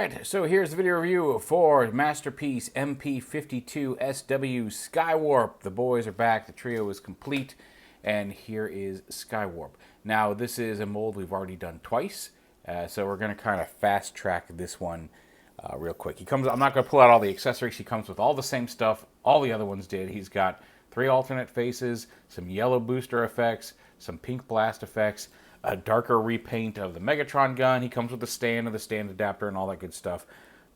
Alright, so here's the video review for Masterpiece MP-52SW SKYWARP. The boys are back, the trio is complete, and here is SKYWARP. Now, this is a mold we've already done twice, so we're going to kind of fast track this one real quick. I'm not going to pull out all the accessories. He comes with all the same stuff all the other ones did. He's got 3 alternate faces, some yellow booster effects, some pink blast effects, a darker repaint of the Megatron gun. He comes with the stand and the stand adapter and all that good stuff.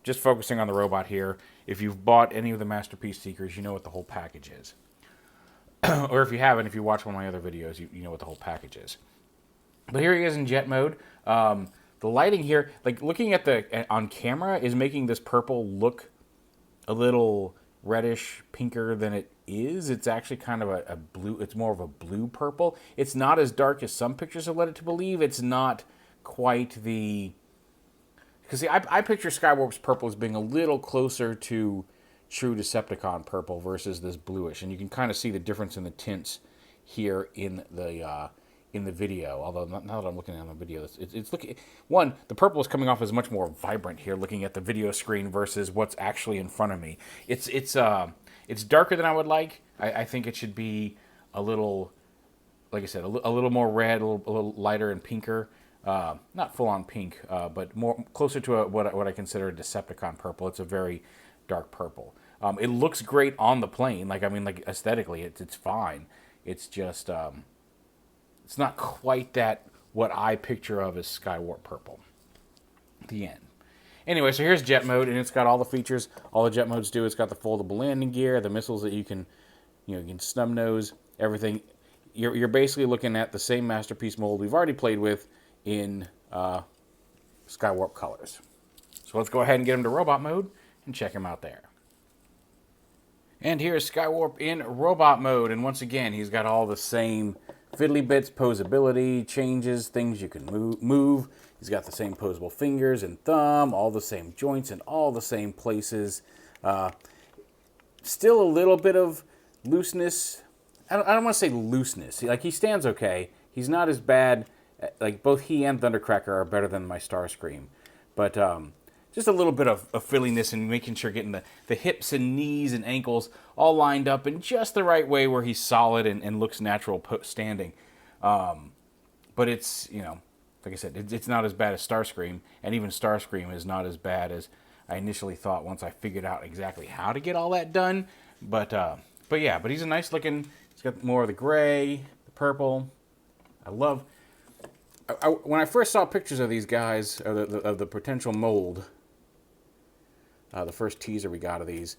Just focusing on the robot here. If you've bought any of the Masterpiece Seekers, you know what the whole package is. Or if you haven't, if you watch one of my other videos, you know what the whole package is. But here he is in jet mode. The lighting here, like looking at on camera, is making this purple look a little reddish, pinker than it is. It's actually kind of a blue, it's more of a blue purple. It's not as dark as some pictures have led it to believe. It's not quite the, because see, I picture SKYWARP's purple as being a little closer to true Decepticon purple versus this bluish, and you can kind of see the difference in the tints here in the video. Although now that I'm looking at the video, it's looking, one, the purple is coming off as much more vibrant here looking at the video screen versus what's actually in front of me. It's darker than I would like. I think it should be a little, like I said, a little more red, a little lighter and pinker. Not full on pink, but more closer to what I consider a Decepticon purple. It's a very dark purple. It looks great on the plane. Like aesthetically, it's fine. It's just it's not quite what I picture of as SKYWARP purple. The end. Anyway, so here's jet mode, and it's got all the features. All the jet modes do. It's got the foldable landing gear, the missiles that you can snub nose, everything. You're basically looking at the same Masterpiece mold we've already played with in SKYWARP colors. So let's go ahead and get him to robot mode and check him out there. And here's SKYWARP in robot mode, and once again, he's got all the same fiddly bits, posability, changes, things you can move. He's got the same posable fingers and thumb, all the same joints in all the same places. Still a little bit of looseness. I don't want to say looseness. Like, he stands okay. He's not as bad. Like, both he and Thundercracker are better than my Starscream. But just a little bit of fiddliness and making sure getting the hips and knees and ankles all lined up in just the right way where he's solid and looks natural standing. But it's, like I said, it's not as bad as Starscream, and even Starscream is not as bad as I initially thought once I figured out exactly how to get all that done. But he's a nice looking, he's got more of the gray, the purple. When I first saw pictures of these guys, of the potential mold, the first teaser we got of these,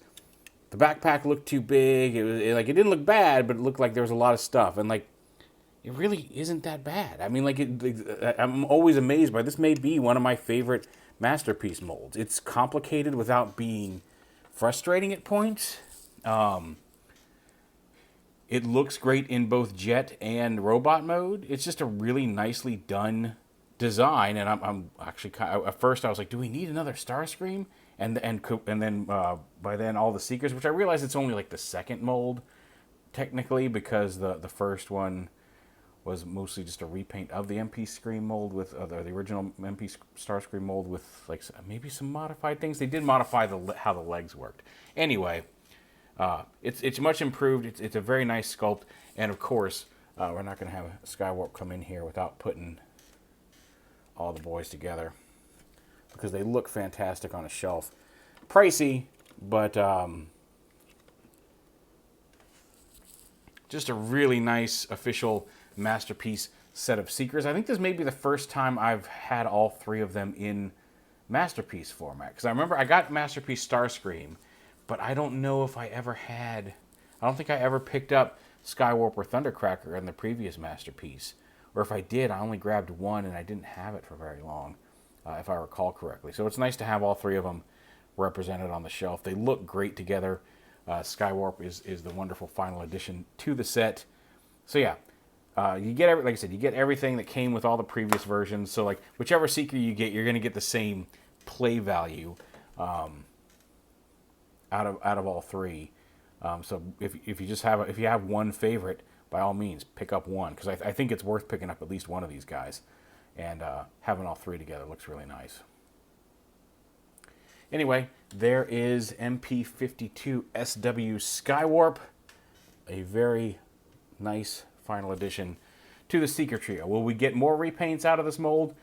the backpack looked too big. It didn't look bad, but it looked like there was a lot of stuff, and it really isn't that bad. I mean, I'm always amazed by this. May be one of my favorite Masterpiece molds. It's complicated without being frustrating at points. It looks great in both jet and robot mode. It's just a really nicely done design, and I'm actually at first I was like, do we need another Starscream? And then by then all the Seekers, which I realize it's only like the second mold technically, because the first one was mostly just a repaint of the MP Scream mold with the original MP Starscream mold with maybe some modified things. They did modify how the legs worked. Anyway, it's much improved. It's a very nice sculpt, and of course we're not going to have SKYWARP come in here without putting all the boys together, because they look fantastic on a shelf. Pricey, but just a really nice official Masterpiece set of Seekers. I think this may be the first time I've had all 3 of them in Masterpiece format, because I remember I got Masterpiece Starscream, but I don't know if I don't think I ever picked up SKYWARP or Thundercracker in the previous Masterpiece. Or if I did, I only grabbed one and I didn't have it for very long, if I recall correctly. So it's nice to have all 3 of them represented on the shelf. They look great together. SKYWARP is the wonderful final addition to the set. So yeah, you get like I said, you get everything that came with all the previous versions. So whichever Seeker you get, you're going to get the same play value out of all 3. So if you have one favorite, by all means pick up one, because I think it's worth picking up at least one of these guys, and having all 3 together looks really nice. Anyway, there is MP-52SW SKYWARP, a very nice final addition to the Seeker trio. Will we get more repaints out of this mold?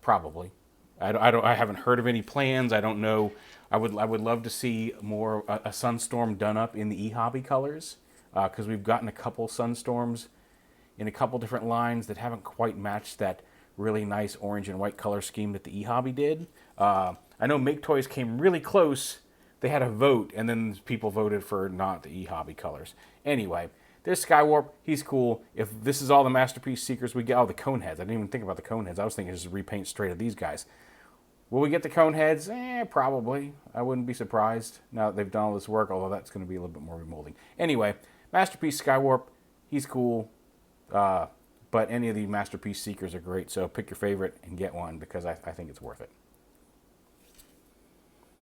Probably. I haven't heard of any plans. I don't know. I would love to see more a Sunstorm done up in the eHobby colors, because we've gotten a couple Sunstorms in a couple different lines that haven't quite matched that really nice orange and white color scheme that the eHobby did. I know Make Toys came really close. They had a vote, and then people voted for not the eHobby colors. Anyway, there's SKYWARP. He's cool. If this is all the Masterpiece Seekers we get... Oh, the cone heads. I didn't even think about the cone heads. I was thinking just repaint straight of these guys. Will we get the cone heads? Probably. I wouldn't be surprised now that they've done all this work, although that's going to be a little bit more remolding. Anyway, Masterpiece SKYWARP. He's cool. But any of the Masterpiece Seekers are great, so pick your favorite and get one because I think it's worth it.